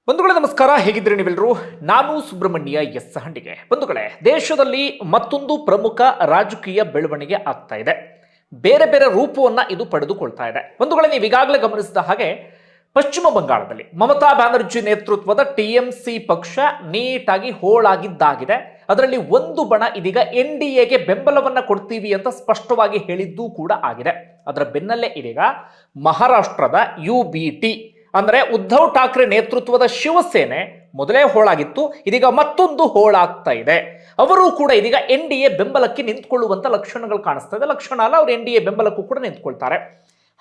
ಬಂಧುಗಳೇ ನಮಸ್ಕಾರ, ಹೇಗಿದ್ದೀರಿ ನೀವೆಲ್ಲರೂ? ನಾನು ಸುಬ್ರಹ್ಮಣ್ಯ ಎಸ್ ಹಂಡಿಗೆ. ಬಂಧುಗಳೇ, ದೇಶದಲ್ಲಿ ಮತ್ತೊಂದು ಪ್ರಮುಖ ರಾಜಕೀಯ ಬೆಳವಣಿಗೆ ಆಗ್ತಾ ಇದೆ. ಬೇರೆ ಬೇರೆ ರೂಪವನ್ನ ಇದು ಪಡೆದುಕೊಳ್ತಾ ಇದೆ. ಬಂಧುಗಳೇ, ನೀವು ಈಗಾಗಲೇ ಗಮನಿಸಿದ ಹಾಗೆ ಪಶ್ಚಿಮ ಬಂಗಾಳದಲ್ಲಿ ಮಮತಾ ಬ್ಯಾನರ್ಜಿ ನೇತೃತ್ವದ ಟಿಎಂಸಿ ಪಕ್ಷ ನೀಟಾಗಿ ಹೋಳಾಗಿದ್ದಾಗಿದೆ. ಅದರಲ್ಲಿ ಒಂದು ಬಣ ಇದೀಗ NDAಗೆ ಬೆಂಬಲವನ್ನ ಕೊಡ್ತೀವಿ ಅಂತ ಸ್ಪಷ್ಟವಾಗಿ ಹೇಳಿದ್ದೂ ಕೂಡ ಆಗಿದೆ. ಅದರ ಬೆನ್ನಲ್ಲೇ ಇದೀಗ ಮಹಾರಾಷ್ಟ್ರದ UBT ಅಂದರೆ ಉದ್ಧವ್ ಠಾಕ್ರೆ ನೇತೃತ್ವದ ಶಿವಸೇನೆ ಮೊದಲೇ ಹೋಳಾಗಿತ್ತು, ಇದೀಗ ಮತ್ತೊಂದು ಹೋಳಾಗ್ತಾ ಇದೆ. ಅವರು ಕೂಡ ಇದೀಗ NDA ಬೆಂಬಲಕ್ಕೆ ನಿಂತ್ಕೊಳ್ಳುವಂತ ಲಕ್ಷಣಗಳು ಕಾಣಿಸ್ತಾ ಇದೆ. ಲಕ್ಷಣ ಅಲ್ಲ, ಅವರು NDA ಬೆಂಬಲಕ್ಕೂ ಕೂಡ ನಿಂತ್ಕೊಳ್ತಾರೆ.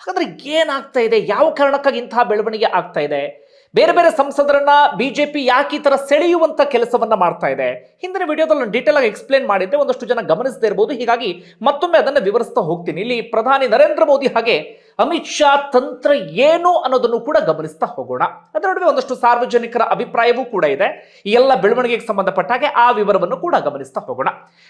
ಹಾಗಾದ್ರೆ ಏನಾಗ್ತಾ ಇದೆ? ಯಾವ ಕಾರಣಕ್ಕಾಗಿ ಇಂತಹ ಬೆಳವಣಿಗೆ ಆಗ್ತಾ ಇದೆ? ಬೇರೆ ಬೇರೆ ಸಂಸದರನ್ನ ಬಿಜೆಪಿ ಯಾಕೆ ಈ ತರ ಸೆಳೆಯುವಂತ ಕೆಲಸವನ್ನ ಮಾಡ್ತಾ ಇದೆ? ಹಿಂದಿನ ವಿಡಿಯೋದಲ್ಲಿ ಡೀಟೇಲ್ ಆಗಿ ಎಕ್ಸ್ಪ್ಲೇನ್ ಮಾಡಿದ್ದೆ, ಒಂದಷ್ಟು ಜನ ಗಮನಿಸದೇ ಇರಬಹುದು. ಹೀಗಾಗಿ ಮತ್ತೊಮ್ಮೆ ಅದನ್ನು ವಿವರಿಸ್ತಾ ಹೋಗ್ತೀನಿ. ಇಲ್ಲಿ ಪ್ರಧಾನಿ ನರೇಂದ್ರ ಮೋದಿ ಹಾಗೆ ಅಮಿತ್ ಶಾ ತಂತ್ರ ಏನು ಅನ್ನೋದನ್ನು ಕೂಡ ಗಮನಿಸ್ತಾ ಹೋಗೋಣ. ಅದರ ನಡುವೆ ಒಂದಷ್ಟು ಸಾರ್ವಜನಿಕರ ಅಭಿಪ್ರಾಯವೂ ಕೂಡ ಇದೆ. ಈ ಎಲ್ಲ ಬೆಳವಣಿಗೆಗೆ ಸಂಬಂಧಪಟ್ಟ ಹಾಗೆ ಆ ವಿವರವನ್ನು ಕೂಡ ಗಮನಿಸ್ತಾ ಹೋಗೋಣ.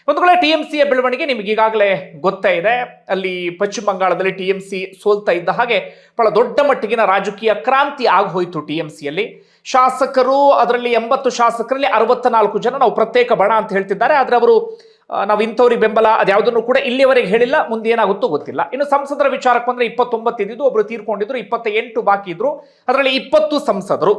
ಒಂದು ವೇಳೆ TMCಯ ಬೆಳವಣಿಗೆ ನಿಮಗೆ ಈಗಾಗಲೇ ಗೊತ್ತೇ ಇದೆ. ಅಲ್ಲಿ ಪಶ್ಚಿಮ ಬಂಗಾಳದಲ್ಲಿ TMC ಸೋಲ್ತಾ ಇದ್ದ ಹಾಗೆ ಬಹಳ ದೊಡ್ಡ ಮಟ್ಟಿಗಿನ ರಾಜಕೀಯ ಕ್ರಾಂತಿ ಆಗೋಯ್ತು. TMCಯಲ್ಲಿ ಶಾಸಕರು, ಅದರಲ್ಲಿ 80 ಶಾಸಕರಲ್ಲಿ 64 ಜನ ನಾವು ಪ್ರತ್ಯೇಕ ಬಣ ಅಂತ ಹೇಳ್ತಿದ್ದಾರೆ. ಆದ್ರೆ ಅವರು ನಾವು ಇಂಥವ್ರಿಗೆ ಬೆಂಬಲ ಅದ್ಯಾವುದನ್ನು ಕೂಡ ಇಲ್ಲಿಯವರೆಗೆ ಹೇಳಿಲ್ಲ, ಮುಂದೆ ಏನಾಗುತ್ತೋ ಗೊತ್ತಿಲ್ಲ. ಇನ್ನು ಸಂಸದರ ವಿಚಾರಕ್ಕೆ ಬಂದ್ರೆ 29 ಇದ್ದಿದ್ದು, ಒಬ್ರು ತೀರ್ಕೊಂಡಿದ್ರು, 28 ಬಾಕಿ ಇದ್ರು. ಅದರಲ್ಲಿ 20 ಸಂಸದರು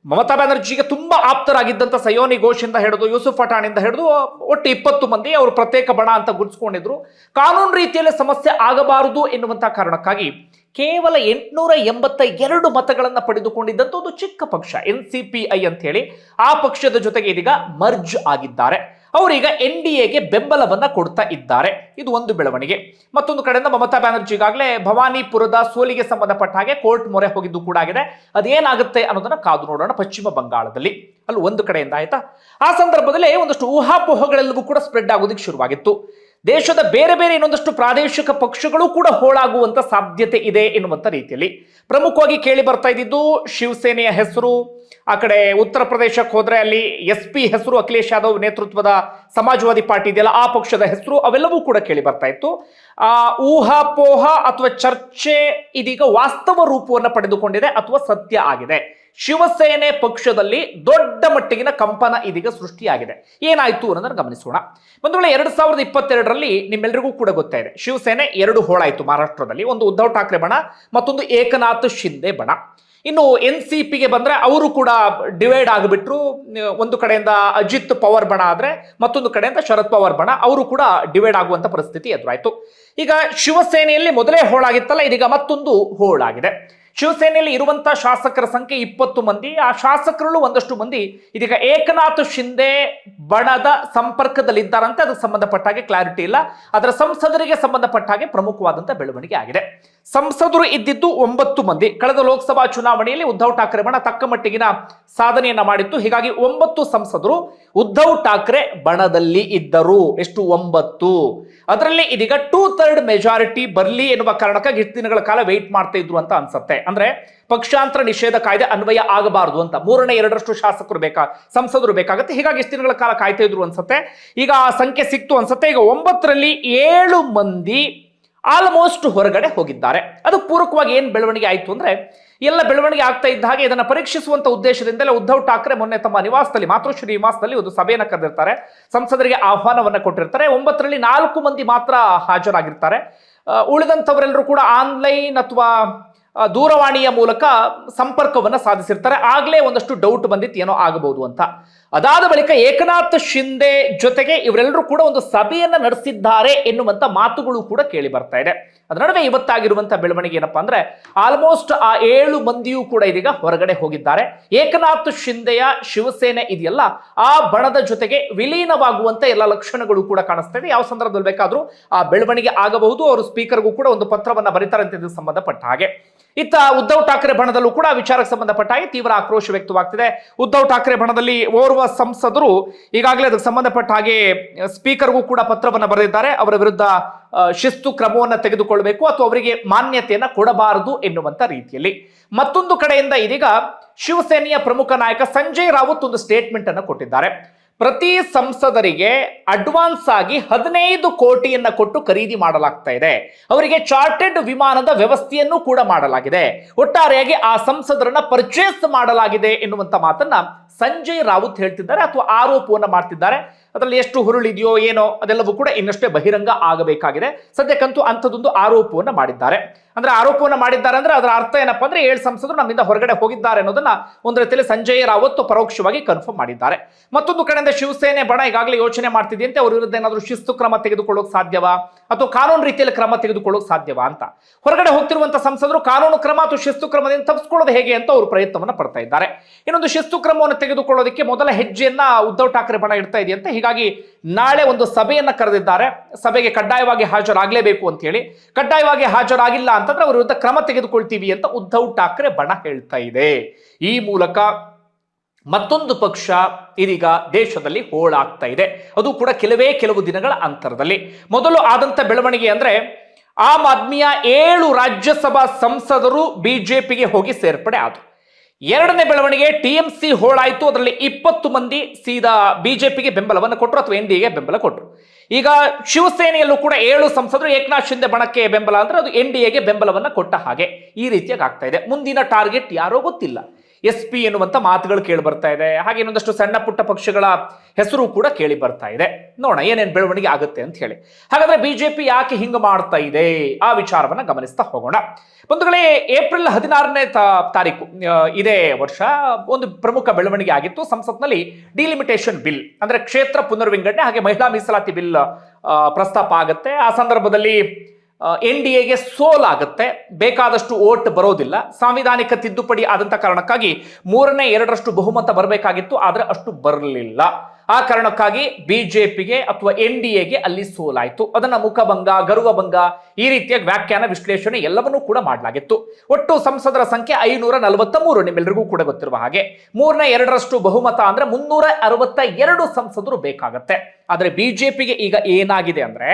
ಮಮತಾ ಬ್ಯಾನರ್ಜಿಗೆ ತುಂಬಾ ಆಪ್ತರಾಗಿದ್ದಂತ ಸಯೋನಿ ಘೋಷ್ ಇಂದ ಹಿಡಿದು ಯೂಸುಫ್ ಪಠಾಣ್ ಇಂದ ಹಿಡಿದು ಒಟ್ಟು 20 ಮಂದಿ ಅವರು ಪ್ರತ್ಯೇಕ ಬಣ ಅಂತ ಗುರುತಿಸಿಕೊಂಡಿದ್ರು. ಕಾನೂನು ರೀತಿಯಲ್ಲಿ ಸಮಸ್ಯೆ ಆಗಬಾರದು ಎನ್ನುವಂತಹ ಕಾರಣಕ್ಕಾಗಿ ಕೇವಲ 882 ಮತಗಳನ್ನ ಪಡೆದುಕೊಂಡಿದ್ದಂತ ಒಂದು ಚಿಕ್ಕ ಪಕ್ಷ NCPI ಅಂತ ಹೇಳಿ ಆ ಪಕ್ಷದ ಜೊತೆಗೆ ಇದೀಗ ಮರ್ಜ್ ಆಗಿದ್ದಾರೆ. ಅವರೀಗ NDAಗೆ ಬೆಂಬಲವನ್ನ ಕೊಡ್ತಾ ಇದ್ದಾರೆ. ಇದು ಒಂದು ಬೆಳವಣಿಗೆ. ಮತ್ತೊಂದು ಕಡೆಯಿಂದ ಮಮತಾ ಬ್ಯಾನರ್ಜಿ ಈಗಾಗಲೇ ಭವಾನಿಪುರದ ಸೋಲಿಗೆ ಸಂಬಂಧಪಟ್ಟ ಹಾಗೆ ಕೋರ್ಟ್ ಮೊರೆ ಹೋಗಿದ್ದು ಕೂಡ ಆಗಿದೆ. ಅದೇನಾಗುತ್ತೆ ಅನ್ನೋದನ್ನ ಕಾದು ನೋಡೋಣ. ಪಶ್ಚಿಮ ಬಂಗಾಳದಲ್ಲಿ ಅಲ್ಲಿ ಒಂದು ಕಡೆಯಿಂದ ಆಯ್ತಾ. ಆ ಸಂದರ್ಭದಲ್ಲಿ ಒಂದಷ್ಟು ಊಹಾಪೋಹಗಳೆಲ್ಲವೂ ಕೂಡ ಸ್ಪ್ರೆಡ್ ಆಗೋದಕ್ಕೆ ಶುರುವಾಗಿತ್ತು. ದೇಶದ ಬೇರೆ ಬೇರೆ ಇನ್ನೊಂದಷ್ಟು ಪ್ರಾದೇಶಿಕ ಪಕ್ಷಗಳು ಕೂಡ ಹೋಳಾಗುವಂತ ಸಾಧ್ಯತೆ ಇದೆ ಎನ್ನುವಂತ ರೀತಿಯಲ್ಲಿ ಪ್ರಮುಖವಾಗಿ ಕೇಳಿ ಬರ್ತಾ ಇದ್ದಿದ್ದು ಶಿವಸೇನೆಯ ಹೆಸರು. ಆ ಕಡೆ ಉತ್ತರ ಪ್ರದೇಶಕ್ಕೆ ಹೋದ್ರೆ ಅಲ್ಲಿ SP ಹೆಸರು, ಅಖಿಲೇಶ್ ಯಾದವ್ ನೇತೃತ್ವದ ಸಮಾಜವಾದಿ ಪಾರ್ಟಿ ಇದೆಯಲ್ಲ ಆ ಪಕ್ಷದ ಹೆಸರು, ಅವೆಲ್ಲವೂ ಕೂಡ ಕೇಳಿ ಬರ್ತಾ ಇತ್ತು. ಊಹಾಪೋಹ ಅಥವಾ ಚರ್ಚೆ ಇದೀಗ ವಾಸ್ತವ ರೂಪವನ್ನು ಪಡೆದುಕೊಂಡಿದೆ ಅಥವಾ ಸತ್ಯ ಆಗಿದೆ. ಶಿವಸೇನೆ ಪಕ್ಷದಲ್ಲಿ ದೊಡ್ಡ ಮಟ್ಟಿಗಿನ ಕಂಪನ ಇದೀಗ ಸೃಷ್ಟಿಯಾಗಿದೆ. ಏನಾಯ್ತು ಅನ್ನೋದನ್ನು ಗಮನಿಸೋಣ. ಒಂದು ವೇಳೆ 2022ರಲ್ಲಿ ನಿಮ್ಮೆಲ್ಲರಿಗೂ ಕೂಡ ಗೊತ್ತಾಯಿದೆ, ಶಿವಸೇನೆ 2 ಹೋಳಾಯಿತು ಮಹಾರಾಷ್ಟ್ರದಲ್ಲಿ. ಒಂದು ಉದ್ಧವ್ ಠಾಕ್ರೆ ಬಣ, ಮತ್ತೊಂದು ಏಕನಾಥ್ ಶಿಂದೆ ಬಣ. ಇನ್ನು NCPಗೆ ಬಂದ್ರೆ ಅವರು ಕೂಡ ಡಿವೈಡ್ ಆಗಿಬಿಟ್ರು. ಒಂದು ಕಡೆಯಿಂದ ಅಜಿತ್ ಪವಾರ್ ಬಣ ಆದ್ರೆ ಮತ್ತೊಂದು ಕಡೆಯಿಂದ ಶರದ್ ಪವಾರ್ ಬಣ, ಅವರು ಕೂಡ ಡಿವೈಡ್ ಆಗುವಂತ ಪರಿಸ್ಥಿತಿ ಎದುರಾಯ್ತು. ಈಗ ಶಿವಸೇನೆಯಲ್ಲಿ ಮೊದಲೇ ಹೋಳಾಗಿತ್ತಲ್ಲ, ಇದೀಗ ಮತ್ತೊಂದು ಹೋಳಾಗಿದೆ. ಶಿವಸೇನೆಯಲ್ಲಿ ಇರುವಂತಹ ಶಾಸಕರ ಸಂಖ್ಯೆ 20 ಮಂದಿ. ಆ ಶಾಸಕರಲ್ಲೂ ಒಂದಷ್ಟು ಮಂದಿ ಇದೀಗ ಏಕನಾಥ್ ಶಿಂದೆ ಬಣದ ಸಂಪರ್ಕದಲ್ಲಿದ್ದಾರಂತೆ. ಅದಕ್ಕೆ ಸಂಬಂಧಪಟ್ಟ ಹಾಗೆ ಕ್ಲಾರಿಟಿ ಇಲ್ಲ. ಅದರ ಸಂಸದರಿಗೆ ಸಂಬಂಧಪಟ್ಟ ಹಾಗೆ ಪ್ರಮುಖವಾದಂತಹ ಬೆಳವಣಿಗೆ ಆಗಿದೆ. ಸಂಸದರು ಇದ್ದಿದ್ದು 9 ಮಂದಿ. ಕಳೆದ ಲೋಕಸಭಾ ಚುನಾವಣೆಯಲ್ಲಿ ಉದ್ಧವ್ ಠಾಕ್ರೆ ಬಣ ತಕ್ಕ ಮಟ್ಟಿಗಿನ ಸಾಧನೆಯನ್ನ ಮಾಡಿತ್ತು. ಹೀಗಾಗಿ 9 ಸಂಸದರು ಉದ್ಧವ್ ಠಾಕ್ರೆ ಬಣದಲ್ಲಿ ಇದ್ದರು. ಎಷ್ಟು? 9. ಅದರಲ್ಲಿ ಇದೀಗ 2/3 ಮೆಜಾರಿಟಿ ಬರಲಿ ಎನ್ನುವ ಕಾರಣಕ್ಕಾಗಿ ಇಷ್ಟು ದಿನಗಳ ಕಾಲ ವೆಯ್ಟ್ ಮಾಡ್ತಾ ಇದ್ರು ಅಂತ ಅನ್ಸುತ್ತೆ. ಅಂದ್ರೆ ಪಕ್ಷಾಂತರ ನಿಷೇಧ ಕಾಯ್ದೆ ಅನ್ವಯ ಆಗಬಾರದು ಅಂತ 2/3 ಶಾಸಕರು ಸಂಸದರು ಬೇಕಾಗುತ್ತೆ. ಹೀಗಾಗಿ ಇಷ್ಟು ದಿನಗಳ ಕಾಲ ಕಾಯ್ತಾ ಇದ್ರು ಅನ್ಸುತ್ತೆ. ಈಗ ಆ ಸಂಖ್ಯೆ ಸಿಕ್ತು ಅನ್ಸುತ್ತೆ. ಈಗ 9ರಲ್ಲಿ 7 ಮಂದಿ ಆಲ್ಮೋಸ್ಟ್ ಹೊರಗಡೆ ಹೋಗಿದ್ದಾರೆ. ಅದು ಪೂರಕವಾಗಿ ಏನ್ ಬೆಳವಣಿಗೆ ಆಯ್ತು ಅಂದ್ರೆ, ಎಲ್ಲ ಬೆಳವಣಿಗೆ ಆಗ್ತಾ ಇದ್ದ ಹಾಗೆ ಇದನ್ನ ಪರೀಕ್ಷಿಸುವಂತ ಉದ್ದೇಶದಿಂದಲೇ ಉದ್ಧವ್ ಠಾಕ್ರೆ ಮೊನ್ನೆ ತಮ್ಮ ನಿವಾಸದಲ್ಲಿ, ಮಾತೃಶ್ರೀ ನಿವಾಸದಲ್ಲಿ ಒಂದು ಸಭೆಯನ್ನು ಕರೆದಿರ್ತಾರೆ. ಸಂಸದರಿಗೆ ಆಹ್ವಾನವನ್ನ ಕೊಟ್ಟಿರ್ತಾರೆ. 9ರಲ್ಲಿ 4 ಮಂದಿ ಮಾತ್ರ ಹಾಜರಾಗಿರ್ತಾರೆ. ಉಳಿದಂಥವರೆಲ್ಲರೂ ಕೂಡ ಆನ್ಲೈನ್ ಅಥವಾ ದೂರವಾಣಿಯ ಮೂಲಕ ಸಂಪರ್ಕವನ್ನ ಸಾಧಿಸಿರ್ತಾರೆ. ಆಗ್ಲೇ ಒಂದಷ್ಟು ಡೌಟ್ ಬಂದಿತ್ತು, ಏನೋ ಆಗಬಹುದು ಅಂತ. ಅದಾದ ಬಳಿಕ ಏಕನಾಥ್ ಶಿಂದೆ ಜೊತೆಗೆ ಇವರೆಲ್ಲರೂ ಕೂಡ ಒಂದು ಸಭೆಯನ್ನ ನಡೆಸಿದ್ದಾರೆ ಎನ್ನುವಂತ ಮಾತುಗಳು ಕೂಡ ಕೇಳಿ ಬರ್ತಾ ಇದೆ. ಅದರ ನಡುವೆ ಇವತ್ತಾಗಿರುವಂತಹ ಬೆಳವಣಿಗೆ ಏನಪ್ಪಾ ಅಂದ್ರೆ, ಆಲ್ಮೋಸ್ಟ್ ಆ 7 ಮಂದಿಯೂ ಕೂಡ ಇದೀಗ ಹೊರಗಡೆ ಹೋಗಿದ್ದಾರೆ. ಏಕನಾಥ್ ಶಿಂದೆಯ ಶಿವಸೇನೆ ಇದೆಯಲ್ಲ, ಆ ಬಣದ ಜೊತೆಗೆ ವಿಲೀನವಾಗುವಂತ ಎಲ್ಲ ಲಕ್ಷಣಗಳು ಕೂಡ ಕಾಣಿಸ್ತಾ ಇದೆ. ಯಾವ ಸಂದರ್ಭದಲ್ಲಿ ಬೇಕಾದ್ರೂ ಆ ಬೆಳವಣಿಗೆ ಆಗಬಹುದು. ಅವರು ಸ್ಪೀಕರ್ಗೂ ಕೂಡ ಒಂದು ಪತ್ರವನ್ನ ಬರೀತಾರೆ ಅಂತ ಇದಕ್ಕೆ ಸಂಬಂಧಪಟ್ಟ ಹಾಗೆ. ಇತ್ತ ಉದ್ಧವ್ ಠಾಕ್ರೆ ಬಣದಲ್ಲೂ ಕೂಡ ವಿಚಾರಕ್ಕೆ ಸಂಬಂಧಪಟ್ಟ ಹಾಗೆ ತೀವ್ರ ಆಕ್ರೋಶ ವ್ಯಕ್ತವಾಗ್ತಿದೆ. ಉದ್ಧವ್ ಠಾಕ್ರೆ ಬಣದಲ್ಲಿ ಓರ್ವ ಸಂಸದರು ಈಗಾಗಲೇ ಅದಕ್ಕೆ ಸಂಬಂಧಪಟ್ಟ ಹಾಗೆ ಸ್ಪೀಕರ್ಗೂ ಕೂಡ ಪತ್ರವನ್ನು ಬರೆದಿದ್ದಾರೆ. ಅವರ ವಿರುದ್ಧ ಶಿಸ್ತು ಕ್ರಮವನ್ನು ತೆಗೆದುಕೊಳ್ಳಬೇಕು ಅಥವಾ ಅವರಿಗೆ ಮಾನ್ಯತೆಯನ್ನ ಕೊಡಬಾರದು ಎನ್ನುವಂತ ರೀತಿಯಲ್ಲಿ. ಮತ್ತೊಂದು ಕಡೆಯಿಂದ ಇದೀಗ ಶಿವಸೇನೆಯ ಪ್ರಮುಖ ನಾಯಕ ಸಂಜಯ್ ರಾವತ್ ಒಂದು ಸ್ಟೇಟ್ಮೆಂಟ್ ಅನ್ನು ಕೊಟ್ಟಿದ್ದಾರೆ. ಪ್ರತಿ ಸಂಸದರಿಗೆ ಅಡ್ವಾನ್ಸ್ ಆಗಿ 15 ಕೋಟಿಯನ್ನ ಕೊಟ್ಟು ಖರೀದಿ ಮಾಡಲಾಗ್ತಾ ಇದೆ. ಅವರಿಗೆ ಚಾರ್ಟೆಡ್ ವಿಮಾನದ ವ್ಯವಸ್ಥೆಯನ್ನು ಕೂಡ ಮಾಡಲಾಗಿದೆ. ಒಟ್ಟಾರೆಯಾಗಿ ಆ ಸಂಸದರನ್ನ ಪರ್ಚೇಸ್ ಮಾಡಲಾಗಿದೆ ಎನ್ನುವಂತ ಮಾತನ್ನ ಸಂಜಯ್ ರಾವುತ್ ಹೇಳ್ತಿದ್ದಾರೆ ಅಥವಾ ಆರೋಪವನ್ನ ಮಾಡ್ತಿದ್ದಾರೆ. ಅದರಲ್ಲಿ ಎಷ್ಟು ಹುರುಳಿದೆಯೋ ಏನೋ ಅದೆಲ್ಲವೂ ಕೂಡ ಇನ್ನಷ್ಟೇ ಬಹಿರಂಗ ಆಗಬೇಕಾಗಿದೆ. ಸದ್ಯಕ್ಕಂತೂ ಅಂಥದ್ದೊಂದು ಆರೋಪವನ್ನ ಮಾಡಿದ್ದಾರೆ. ಅಂದ್ರೆ ಆರೋಪವನ್ನ ಮಾಡಿದ್ದಾರೆ ಅಂದ್ರೆ ಅದರ ಅರ್ಥ ಏನಪ್ಪಾ ಅಂದ್ರೆ 7 ಸಂಸದರು ನಮ್ಮಿಂದ ಹೊರಗಡೆ ಹೋಗಿದ್ದಾರೆ ಅನ್ನೋದನ್ನ ಒಂದು ರೀತಿಯಲ್ಲಿ ಸಂಜಯ್ ರಾವತ್ ಪರೋಕ್ಷವಾಗಿ ಕನ್ಫರ್ಮ್ ಮಾಡಿದ್ದಾರೆ. ಮತ್ತೊಂದು ಕಡೆಯಿಂದ ಶಿವಸೇನೆ ಬಣ ಈಗಾಗಲೇ ಯೋಚನೆ ಮಾಡ್ತಿದೆಯಂತೆ ಅವ್ರ ವಿರುದ್ಧ ಏನಾದರೂ ಶಿಸ್ತು ಕ್ರಮ ತೆಗೆದುಕೊಳ್ಳೋಕೆ ಸಾಧ್ಯವಾ ಅಥವಾ ಕಾನೂನು ರೀತಿಯಲ್ಲಿ ಕ್ರಮ ತೆಗೆದುಕೊಳ್ಳೋಕೆ ಸಾಧ್ಯವಾ ಅಂತ. ಹೊರಗಡೆ ಹೋಗ್ತಿರುವಂತಹ ಸಂಸದರು ಕಾನೂನು ಕ್ರಮ ಅಥವಾ ಶಿಸ್ತು ಕ್ರಮದಿಂದ ತಪ್ಪಿಸ್ಕೊಳ್ಳೋದು ಹೇಗೆ ಅಂತ ಅವರು ಪ್ರಯತ್ನವನ್ನ ಪಡ್ತಾ ಇದ್ದಾರೆ. ಇನ್ನೊಂದು ಶಿಸ್ತು ಕ್ರಮವನ್ನು ತೆಗೆದುಕೊಳ್ಳೋದಕ್ಕೆ ಮೊದಲ ಹೆಜ್ಜೆಯನ್ನ ಉದ್ಧವ್ ಠಾಕ್ರೆ ಬಣ ಇಡ್ತಾ ಇದೆಯಂತೆ. ಹೀಗಾಗಿ ನಾಳೆ ಒಂದು ಸಭೆಯನ್ನ ಕರೆದಿದ್ದಾರೆ. ಸಭೆಗೆ ಕಡ್ಡಾಯವಾಗಿ ಹಾಜರಾಗಲೇಬೇಕು ಅಂತ ಹೇಳಿ. ಕಡ್ಡಾಯವಾಗಿ ಹಾಜರಾಗಿಲ್ಲ ಅಂತಂದ್ರೆ ಅವರ ವಿರುದ್ಧ ಕ್ರಮ ತೆಗೆದುಕೊಳ್ತೀವಿ ಅಂತ ಉದ್ಧವ್ ಠಾಕ್ರೆ ಬಣ ಹೇಳ್ತಾ ಇದೆ. ಈ ಮೂಲಕ ಮತ್ತೊಂದು ಪಕ್ಷ ಇದೀಗ ದೇಶದಲ್ಲಿ ಹೋಳಾಗ್ತಾ ಇದೆ. ಅದು ಕೂಡ ಕೆಲವು ದಿನಗಳ ಅಂತರದಲ್ಲಿ. ಮೊದಲು ಆದಂತ ಬೆಳವಣಿಗೆ ಅಂದ್ರೆ ಆಮ್ ಆದ್ಮಿಯ 7 ರಾಜ್ಯಸಭಾ ಸಂಸದರು ಬಿಜೆಪಿಗೆ ಹೋಗಿ ಸೇರ್ಪಡೆ ಆದರು. ಎರಡನೇ ಬೆಳವಣಿಗೆ ಟಿಎಂಸಿ ಹೋಳಾಯಿತು. ಅದರಲ್ಲಿ 20 ಮಂದಿ ಸೀದಾ ಬಿಜೆಪಿಗೆ ಬೆಂಬಲವನ್ನು ಕೊಟ್ಟರು ಅಥವಾ ಎನ್ಡಿಎಗೆ ಬೆಂಬಲ ಕೊಟ್ಟರು. ಈಗ ಶಿವಸೇನೆಯಲ್ಲೂ ಕೂಡ 7 ಸಂಸದರು ಏಕನಾಥ್ ಶಿಂದೆ ಬಣಕ್ಕೆ ಬೆಂಬಲ ಅಂದ್ರೆ ಅದು ಎನ್ಡಿಎಗೆ ಬೆಂಬಲವನ್ನ ಕೊಟ್ಟ ಹಾಗೆ ಈ ರೀತಿಯಾಗಿ ಆಗ್ತಾ ಇದೆ. ಮುಂದಿನ ಟಾರ್ಗೆಟ್ ಯಾರೋ ಗೊತ್ತಿಲ್ಲ. SP ಎನ್ನುವಂತ ಮಾತುಗಳು ಕೇಳಿ ಬರ್ತಾ ಇದೆ. ಹಾಗೆ ಇನ್ನೊಂದಷ್ಟು ಸಣ್ಣ ಪುಟ್ಟ ಪಕ್ಷಗಳ ಹೆಸರು ಕೂಡ ಕೇಳಿ ಬರ್ತಾ ಇದೆ. ನೋಡೋಣ ಏನೇನು ಬೆಳವಣಿಗೆ ಆಗುತ್ತೆ ಅಂತ ಹೇಳಿ. ಹಾಗಾದ್ರೆ ಬಿಜೆಪಿ ಯಾಕೆ ಹಿಂಗ ಮಾಡ್ತಾ ಇದೆ ಆ ವಿಚಾರವನ್ನ ಗಮನಿಸ್ತಾ ಹೋಗೋಣ. ಬಂಧುಗಳೇ, ಏಪ್ರಿಲ್ 16ನೇ ತಾರೀಕು ಇದೇ ವರ್ಷ ಒಂದು ಪ್ರಮುಖ ಬೆಳವಣಿಗೆ ಆಗಿತ್ತು. ಸಂಸತ್ನಲ್ಲಿ ಡಿಲಿಮಿಟೇಷನ್ ಬಿಲ್ ಅಂದ್ರೆ ಕ್ಷೇತ್ರ ಪುನರ್ವಿಂಗಡಣೆ ಹಾಗೆ ಮಹಿಳಾ ಮೀಸಲಾತಿ ಬಿಲ್ ಪ್ರಸ್ತಾಪ ಆಗುತ್ತೆ. ಆ ಸಂದರ್ಭದಲ್ಲಿ ಎನ್ಡಿಎಗೆ ಸೋಲಾಗುತ್ತೆ. ಬೇಕಾದಷ್ಟು ಓಟ್ ಬರೋದಿಲ್ಲ. ಸಾಂವಿಧಾನಿಕ ತಿದ್ದುಪಡಿ ಆದಂತ ಕಾರಣಕ್ಕಾಗಿ 3/2 ಬಹುಮತ ಬರಬೇಕಾಗಿತ್ತು, ಆದ್ರೆ ಅಷ್ಟು ಬರಲಿಲ್ಲ. ಆ ಕಾರಣಕ್ಕಾಗಿ ಬಿಜೆಪಿಗೆ ಅಥವಾ ಎನ್ಡಿಎಗೆ ಅಲ್ಲಿ ಸೋಲಾಯಿತು. ಅದನ್ನ ಮುಖಭಂಗ, ಗರ್ವಭಂಗ ಈ ರೀತಿಯ ವ್ಯಾಖ್ಯಾನ, ವಿಶ್ಲೇಷಣೆ ಎಲ್ಲವನ್ನೂ ಕೂಡ ಮಾಡಲಾಗಿತ್ತು. ಒಟ್ಟು ಸಂಸದರ ಸಂಖ್ಯೆ 543. ನಿಮ್ಮೆಲ್ಲರಿಗೂ ಕೂಡ ಗೊತ್ತಿರುವ ಹಾಗೆ 3/2 ಬಹುಮತ ಅಂದ್ರೆ 362 ಸಂಸದರು ಬೇಕಾಗತ್ತೆ. ಆದ್ರೆ ಬಿಜೆಪಿಗೆ ಈಗ ಏನಾಗಿದೆ ಅಂದ್ರೆ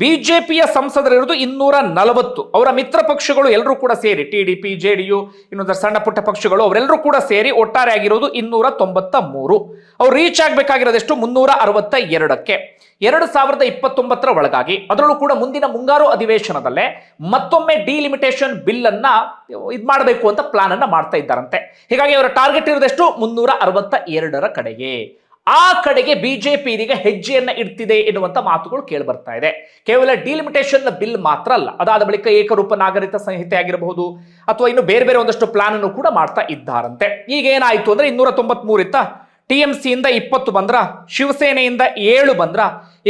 ಬಿಜೆಪಿಯ ಸಂಸದರಿರುವುದು 240. ಅವರ ಮಿತ್ರ ಪಕ್ಷಗಳು ಎಲ್ಲರೂ ಕೂಡ ಸೇರಿ ಟಿಡಿಪಿ, ಜೆಡಿಯು, ಇನ್ನೊಂದು ಸಣ್ಣ ಪುಟ್ಟ ಪಕ್ಷಗಳು ಅವರೆಲ್ಲರೂ ಕೂಡ ಸೇರಿ ಒಟ್ಟಾರೆ ಆಗಿರೋದು 293. ಅವ್ರು ರೀಚ್ ಆಗ್ಬೇಕಾಗಿರೋದೆಷ್ಟು 362ಕ್ಕೆ. 2029 ಒಳಗಾಗಿ ಅದರಲ್ಲೂ ಕೂಡ ಮುಂದಿನ ಮುಂಗಾರು ಅಧಿವೇಶನದಲ್ಲೇ ಮತ್ತೊಮ್ಮೆ ಡಿಲಿಮಿಟೇಷನ್ ಬಿಲ್ ಅನ್ನ ಇದು ಮಾಡಬೇಕು ಅಂತ ಪ್ಲಾನ್ ಅನ್ನ ಮಾಡ್ತಾ ಇದ್ದಾರಂತೆ. ಹೀಗಾಗಿ ಅವರ ಟಾರ್ಗೆಟ್ ಇರೋದೆಷ್ಟು 362 ಕಡೆಗೆ. ಆ ಕಡೆಗೆ ಬಿಜೆಪಿ ಇದೀಗ ಹೆಜ್ಜೆಯನ್ನ ಇಡ್ತಿದೆ ಎನ್ನುವಂತ ಮಾತುಗಳು ಕೇಳಿ ಬರ್ತಾ ಇದೆ. ಕೇವಲ ಡಿಲಿಮಿಟೇಷನ್ ಬಿಲ್ ಮಾತ್ರ ಅಲ್ಲ, ಅದಾದ ಬಳಿಕ ಏಕರೂಪ ನಾಗರಿಕ ಸಂಹಿತೆ ಆಗಿರಬಹುದು ಅಥವಾ ಇನ್ನು ಬೇರೆ ಬೇರೆ ಒಂದಷ್ಟು ಪ್ಲಾನ್ ಅನ್ನು ಕೂಡ ಮಾಡ್ತಾ ಇದ್ದಾರಂತೆ. ಈಗ ಏನಾಯ್ತು ಅಂದ್ರೆ 293 ಇತ್ತ, ಟಿಎಂಸಿಯಿಂದ 20 ಬಂದ್ರ, ಶಿವಸೇನೆಯಿಂದ 7 ಬಂದ್ರ.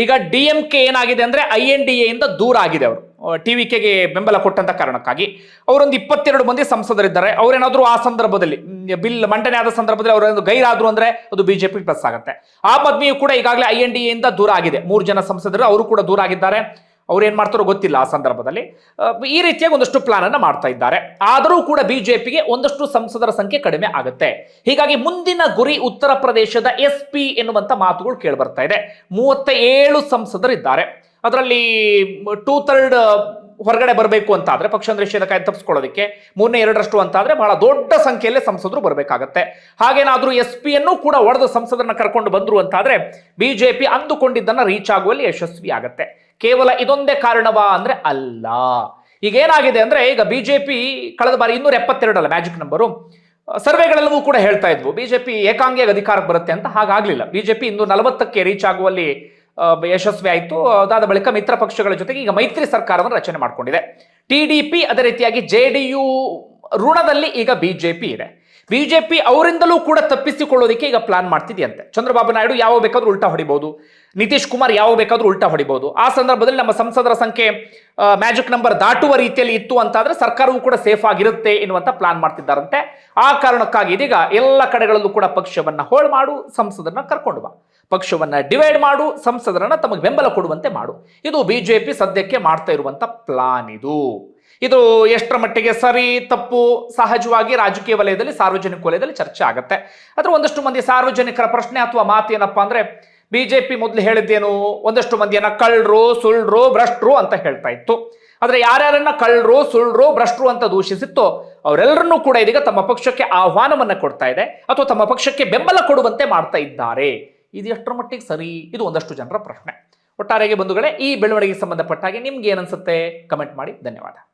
ಈಗ ಡಿಎಂಕೆ ಏನಾಗಿದೆ ಅಂದ್ರೆ INDA ಇಂದ ದೂರ ಆಗಿದೆ. ಅವರು TVKಗೆ ಬೆಂಬಲ ಕೊಟ್ಟಂತ ಕಾರಣಕ್ಕಾಗಿ ಅವರೊಂದು 22 ಮಂದಿ ಸಂಸದರಿದ್ದಾರೆ. ಅವರೇನಾದ್ರೂ ಆ ಸಂದರ್ಭದಲ್ಲಿ ಬಿಲ್ ಮಂಡನೆ ಆದ ಸಂದರ್ಭದಲ್ಲಿ ಅವರೊಂದು ಗೈರಾದ್ರು ಅಂದ್ರೆ ಅದು ಬಿಜೆಪಿ ಪ್ಲಸ್ ಆಗುತ್ತೆ. ಆಮ್ ಆದ್ಮಿಯು ಕೂಡ ಈಗಾಗಲೇ INDA ಇಂದ ದೂರ ಆಗಿದೆ. 3 ಜನ ಸಂಸದರು ಅವರು ಕೂಡ ದೂರ ಆಗಿದ್ದಾರೆ. ಅವ್ರು ಏನ್ ಮಾಡ್ತಾರೋ ಗೊತ್ತಿಲ್ಲ. ಆ ಸಂದರ್ಭದಲ್ಲಿ ಈ ರೀತಿಯಾಗಿ ಒಂದಷ್ಟು ಪ್ಲಾನ್ ಅನ್ನ ಮಾಡ್ತಾ ಇದ್ದಾರೆ. ಆದರೂ ಕೂಡ ಬಿಜೆಪಿಗೆ ಒಂದಷ್ಟು ಸಂಸದರ ಸಂಖ್ಯೆ ಕಡಿಮೆ ಆಗುತ್ತೆ. ಹೀಗಾಗಿ ಮುಂದಿನ ಗುರಿ ಉತ್ತರ ಪ್ರದೇಶದ SP ಎನ್ನುವಂತ ಮಾತುಗಳು ಕೇಳಿ ಬರ್ತಾ ಇದೆ. 37 ಸಂಸದರಿದ್ದಾರೆ. ಅದರಲ್ಲಿ 2/3 ಹೊರಗಡೆ ಬರಬೇಕು ಅಂತ ಆದ್ರೆ ಪಕ್ಷ ನಿಷೇಧ ಕಾಯ್ದೆ ತಪ್ಪಿಸ್ಕೊಳ್ಳೋದಕ್ಕೆ 3/2 ಅಂತ ಆದ್ರೆ ಬಹಳ ದೊಡ್ಡ ಸಂಖ್ಯೆಯಲ್ಲಿ ಸಂಸದರು ಬರಬೇಕಾಗತ್ತೆ. ಹಾಗೇನಾದ್ರೂ SP ಯನ್ನು ಕೂಡ ಒಡೆದು ಸಂಸದರನ್ನ ಕರ್ಕೊಂಡು ಬಂದ್ರು ಅಂತ ಆದ್ರೆ ಬಿಜೆಪಿ ಅಂದುಕೊಂಡಿದ್ದನ್ನ ರೀಚ್ ಆಗುವಲ್ಲಿ ಯಶಸ್ವಿ ಆಗತ್ತೆ. ಕೇವಲ ಇದೊಂದೇ ಕಾರಣವಾ ಅಂದ್ರೆ ಅಲ್ಲ. ಈಗ ಏನಾಗಿದೆ ಅಂದ್ರೆ ಈಗ ಬಿಜೆಪಿ ಕಳೆದ ಬಾರಿ 272 ಅಲ್ಲ ಮ್ಯಾಜಿಕ್ ನಂಬರು. ಸರ್ವೆಗಳೆಲ್ಲವೂ ಕೂಡ ಹೇಳ್ತಾ ಇದ್ವು ಬಿಜೆಪಿ ಏಕಾಂಗಿಯಾಗಿ ಅಧಿಕಾರಕ್ಕೆ ಬರುತ್ತೆ ಅಂತ. ಹಾಗಾಗ್ಲಿಲ್ಲ. ಬಿಜೆಪಿ 240ಕ್ಕೆ ರೀಚ್ ಆಗುವಲ್ಲಿ ಯಶಸ್ವಿ ಆಯಿತು. ಅದಾದ ಬಳಿಕ ಮಿತ್ರ ಪಕ್ಷಗಳ ಜೊತೆಗೆ ಈಗ ಮೈತ್ರಿ ಸರ್ಕಾರವನ್ನು ರಚನೆ ಮಾಡಿಕೊಂಡಿದೆ. TDP ಅದೇ ರೀತಿಯಾಗಿ JDU ಋಣದಲ್ಲಿ ಈಗ ಬಿಜೆಪಿ ಇದೆ. ಬಿಜೆಪಿ ಅವರಿಂದಲೂ ಕೂಡ ತಪ್ಪಿಸಿಕೊಳ್ಳೋದಕ್ಕೆ ಈಗ ಪ್ಲಾನ್ ಮಾಡ್ತಿದೆಯಂತೆ. ಚಂದ್ರಬಾಬು ನಾಯ್ಡು ಯಾವ ಬೇಕಾದ್ರೂ ಉಲ್ಟಾ ಹೊಡಿಬಹುದು, ನಿತೀಶ್ ಕುಮಾರ್ ಯಾವ ಬೇಕಾದ್ರೂ ಉಲ್ಟಾ ಹೊಡಿಬಹುದು. ಆ ಸಂದರ್ಭದಲ್ಲಿ ನಮ್ಮ ಸಂಸದರ ಸಂಖ್ಯೆ ಮ್ಯಾಜಿಕ್ ನಂಬರ್ ದಾಟುವ ರೀತಿಯಲ್ಲಿ ಇತ್ತು ಅಂತಾದ್ರೆ ಸರ್ಕಾರವೂ ಕೂಡ ಸೇಫ್ ಆಗಿರುತ್ತೆ ಎನ್ನುವಂತ ಪ್ಲಾನ್ ಮಾಡ್ತಿದ್ದಾರಂತೆ. ಆ ಕಾರಣಕ್ಕಾಗಿ ಇದೀಗ ಎಲ್ಲ ಕಡೆಗಳಲ್ಲೂ ಕೂಡ ಪಕ್ಷವನ್ನ ಹೋಳು ಮಾಡು, ಸಂಸದರನ್ನ ಕರ್ಕೊಂಡು ಬಾ, ಪಕ್ಷವನ್ನ ಡಿವೈಡ್ ಮಾಡು, ಸಂಸದರನ್ನ ತಮಗೆ ಬೆಂಬಲ ಕೊಡುವಂತೆ ಮಾಡು. ಇದು ಬಿಜೆಪಿ ಸದ್ಯಕ್ಕೆ ಮಾಡ್ತಾ ಇರುವಂತ ಪ್ಲಾನ್. ಇದು ಎಷ್ಟರ ಮಟ್ಟಿಗೆ ಸರಿ ತಪ್ಪು ಸಹಜವಾಗಿ ರಾಜಕೀಯ ವಲಯದಲ್ಲಿ, ಸಾರ್ವಜನಿಕ ವಲಯದಲ್ಲಿ ಚರ್ಚೆ ಆಗುತ್ತೆ. ಆದ್ರೆ ಒಂದಷ್ಟು ಮಂದಿ ಸಾರ್ವಜನಿಕರ ಪ್ರಶ್ನೆ ಅಥವಾ ಮಾತು ಏನಪ್ಪಾ ಅಂದ್ರೆ ಬಿಜೆಪಿ ಮೊದಲು ಹೇಳಿದ್ದೇನು, ಒಂದಷ್ಟು ಮಂದಿಯನ್ನ ಕಳ್ಳರು, ಸುಳ್ಳು, ಭ್ರಷ್ಟರು ಅಂತ ಹೇಳ್ತಾ ಇತ್ತು. ಆದ್ರೆ ಯಾರ್ಯಾರನ್ನ ಕಳ್ಳರು, ಸುಳ್ಳು, ಭ್ರಷ್ಟರು ಅಂತ ದೂಷಿಸಿತ್ತೋ ಅವರೆಲ್ಲರನ್ನೂ ಕೂಡ ಇದೀಗ ತಮ್ಮ ಪಕ್ಷಕ್ಕೆ ಆಹ್ವಾನವನ್ನ ಕೊಡ್ತಾ ಇದೆ ಅಥವಾ ತಮ್ಮ ಪಕ್ಷಕ್ಕೆ ಬೆಂಬಲ ಕೊಡುವಂತೆ ಮಾಡ್ತಾ ಇದ್ದಾರೆ. ಇದು ಎಷ್ಟರ ಮಟ್ಟಿಗೆ ಸರಿ? ಇದು ಒಂದಷ್ಟು ಜನರ ಪ್ರಶ್ನೆ. ಒಟ್ಟಾರೆಗೆ ಬಂಧುಗಳೇ, ಈ ಬೆಳವಣಿಗೆಗೆ ಸಂಬಂಧಪಟ್ಟ ಹಾಗೆ ನಿಮ್ಗೆ ಏನನ್ಸುತ್ತೆ ಕಮೆಂಟ್ ಮಾಡಿ. ಧನ್ಯವಾದ.